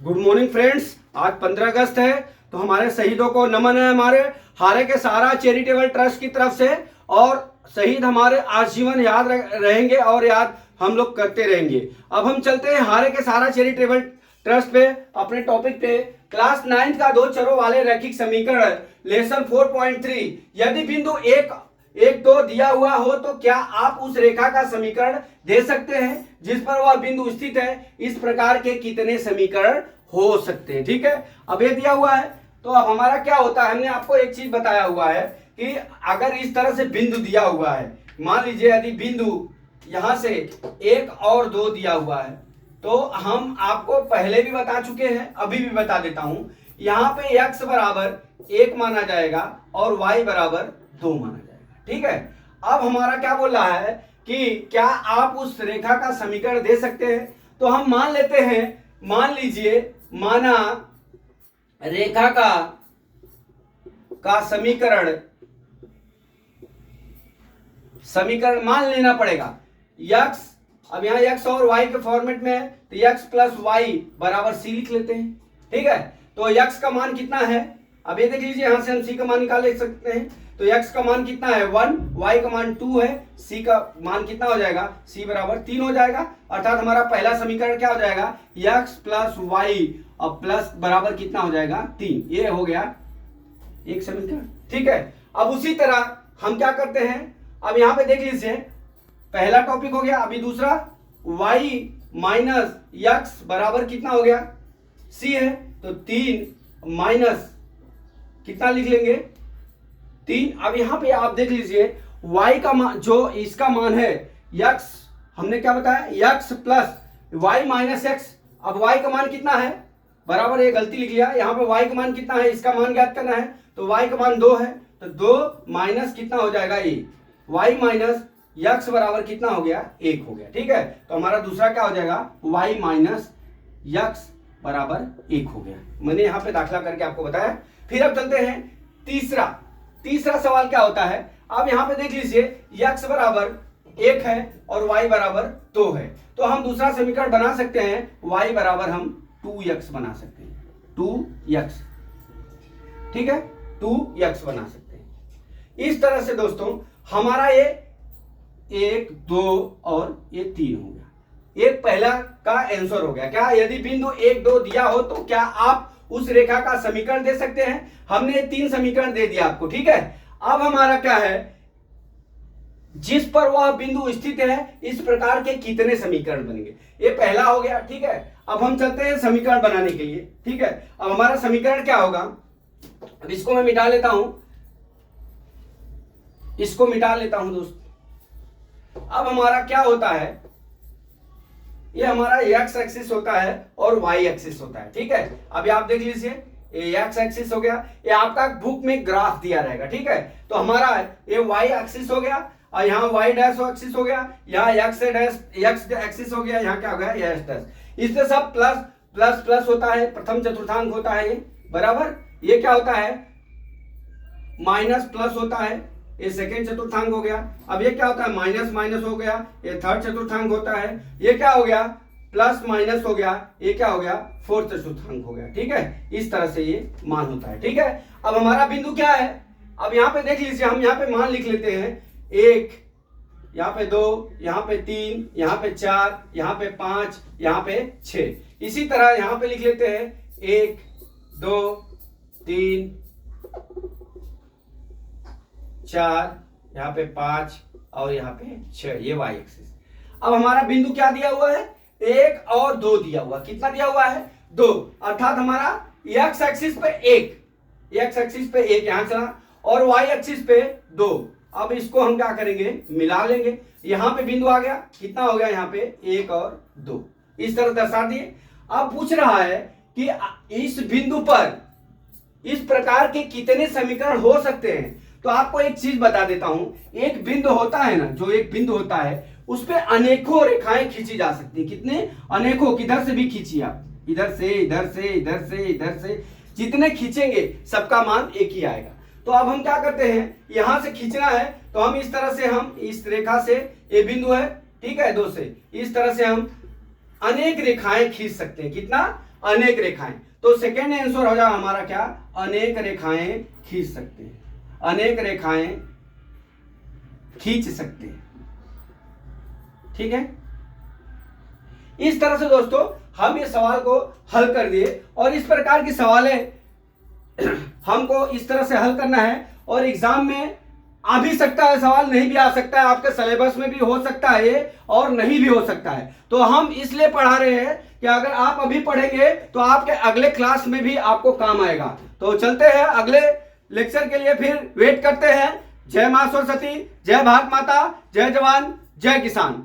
Good morning friends. आज 15 अगस्त है तो हमारे शहीदों को नमन है हमारे हारे के सहारा चैरिटेबल ट्रस्ट की तरफ से। और शहीद हमारे आजीवन याद रहेंगे और याद हम लोग करते रहेंगे। अब हम चलते हैं हारे के सहारा चैरिटेबल ट्रस्ट पे, अपने टॉपिक पे। क्लास 9 का दो चरों वाले रैखिक समीकरण लेसन 4.3। यदि बिंदु एक दो दिया हुआ हो तो क्या आप उस रेखा का समीकरण दे सकते हैं जिस पर वह बिंदु स्थित है? इस प्रकार के कितने समीकरण हो सकते हैं? ठीक है, अब ये दिया हुआ है तो अब हमारा क्या होता है, हमने आपको एक चीज बताया हुआ है कि अगर इस तरह से बिंदु दिया हुआ है, मान लीजिए यदि बिंदु यहां से 1 और 2 दिया हुआ है तो हम आपको पहले भी बता चुके हैं, अभी भी बता देता हूं। यहां पे x बराबर 1 माना जाएगा और y बराबर 2 माना जाएगा। ठीक है, अब हमारा क्या बोल रहा है कि क्या आप उस रेखा का समीकरण दे सकते हैं? तो हम मान लेते हैं, मान लीजिए माना रेखा का समीकरण मान लेना पड़ेगा x। अब यहां x और y के फॉर्मेट में है तो x प्लस y बराबर c लिख लेते हैं। ठीक है, तो x का मान कितना है, अब ये देख लीजिए, यहां से हम c का मान निकाल ले सकते हैं। तो x का मान कितना है 1, y का मान 2 है, c का मान कितना हो जाएगा, c बराबर 3 हो जाएगा। अर्थात हमारा पहला समीकरण क्या हो जाएगा, x प्लस y और प्लस बराबर कितना हो जाएगा 3। ये हो गया एक समीकरण। ठीक है, अब उसी तरह हम क्या करते हैं, अब यहां पे देख लीजिए, पहला टॉपिक हो गया, अभी दूसरा y माइनस x बराबर कितना हो गया c है, तो 3 माइनस कितना लिख लेंगे 3। अब यहां पे आप देख लीजिए y का मान, जो इसका मान है x, हमने क्या बताया x plus y minus x। अब y का मान कितना है, बराबर, ये गलती लिख लिया, यहां पे y का मान कितना है, इसका मान ज्ञात करना है, तो y का मान 2 है, तो 2 माइनस कितना हो जाएगा ये y माइनस x बराबर कितना हो गया 1 हो गया। ठीक है, तो हमारा दूसरा क्या हो जाएगा y माइनस x बराबर 1 हो गया। मैंने यहां पे दाखिला करके आपको बताया। फिर अब चलते हैं तीसरा सवाल क्या होता है। अब यहां पे देख लीजिए x बराबर 1 है और y बराबर 2 है, तो हम दूसरा समीकरण बना सकते हैं, y बराबर हम 2x बना सकते हैं, 2x। ठीक है, 2x बना सकते हैं। इस तरह से दोस्तों हमारा ये 1 2 और ये 3 हो गया। एक पहला का आंसर हो गया। क्या यदि बिंदु 1 2 दिया हो तो क्या आप उस रेखा का समीकरण दे सकते हैं? हमने 3 समीकरण दे दिया आपको। ठीक है, अब हमारा क्या है, जिस पर वह बिंदु स्थित है इस प्रकार के कितने समीकरण बनेंगे, ये पहला हो गया। ठीक है, अब हम चलते हैं समीकरण बनाने के लिए। ठीक है, अब हमारा समीकरण क्या होगा, अब इसको मैं मिटा लेता हूं, इसको मिटा लेता हूं दोस्त। अब हमारा क्या होता है, ये हमारा x एक्सिस होता है और y एक्सिस होता है। ठीक है, अभी आप देख लीजिए, ये x एक्सिस हो गया, ये आपका बुक में ग्राफ दिया रहेगा। ठीक है, तो हमारा ये y एक्सिस हो गया और यहाँ y डैश एक्सिस हो गया, यहाँ x एक्सिस हो गया, यहाँ क्या हो गया s डैश। इससे सब प्लस प्लस प्लस होता है, प्रथम चतुर्थांक होता है ये, बराबर। ये क्या होता है, माइनस प्लस होता है, ये सेकेंड चतुर्थांक हो गया। अब ये क्या होता है, माइनस माइनस हो गया, ये थर्ड चतुर्थांक होता है। ये क्या हो गया, प्लस माइनस हो गया, ये क्या हो गया, फोर्थ चतुर्थांक हो गया। ठीक है, इस तरह से ये मान होता है। ठीक है, अब हमारा बिंदु क्या है, अब यहाँ पे देख लीजिए, हम यहाँ पे मान लिख लेते हैं 1, यहाँ पे 2, यहाँ पे 3, यहाँ पे 4, यहाँ पे 5, यहाँ पे 6। इसी तरह यहाँ पे लिख लेते हैं 1 2 3 4, यहाँ पे 5 और यहाँ पे 6, ये y एक्सिस। अब हमारा बिंदु क्या दिया हुआ है, 1 और 2 दिया हुआ, कितना दिया हुआ है 2, अर्थात हमारा x एक्सिस पे 1, x एक्सिस पे 1 यहां चला और y एक्सिस पे 2। अब इसको हम क्या करेंगे, मिला लेंगे, यहां पे बिंदु आ गया, कितना हो गया यहाँ पे 1 और 2, इस तरह दर्शा दिए। अब पूछ रहा है कि इस बिंदु पर इस प्रकार के कितने समीकरण हो सकते हैं। तो आपको एक चीज बता देता हूं, एक बिंदु होता है ना, जो एक बिंदु होता है उस पे अनेकों रेखाएं खींची जा सकती है। कितने, अनेकों, किधर से भी खींचिए आप, इधर से इधर से इधर से इधर से, जितने खींचेंगे सबका मान एक ही आएगा। तो अब हम क्या करते हैं, यहां से खींचना है तो हम इस तरह से, हम इस रेखा से, ये बिंदु है, ठीक है, 2 से, इस तरह से हम अनेक रेखाएं खींच सकते हैं। कितना, अनेक रेखाएं। तो सेकेंड आंसर हो जाएगा हमारा क्या, अनेक रेखाएं खींच सकते हैं, अनेक रेखाएं खींच सकते हैं। ठीक है, इस तरह से दोस्तों हम इस सवाल को हल कर दिए और इस प्रकार की सवालें हमको इस तरह से हल करना है और एग्जाम में आ भी सकता है सवाल, नहीं भी आ सकता है, आपके सिलेबस में भी हो सकता है ये और नहीं भी हो सकता है। तो हम इसलिए पढ़ा रहे हैं कि अगर आप अभी पढ़ेंगे तो आपके अगले क्लास में भी आपको काम आएगा। तो चलते हैं अगले लेक्चर के लिए, फिर वेट करते हैं। जय मां सरस्वती, जय भारत माता, जय जवान, जय किसान।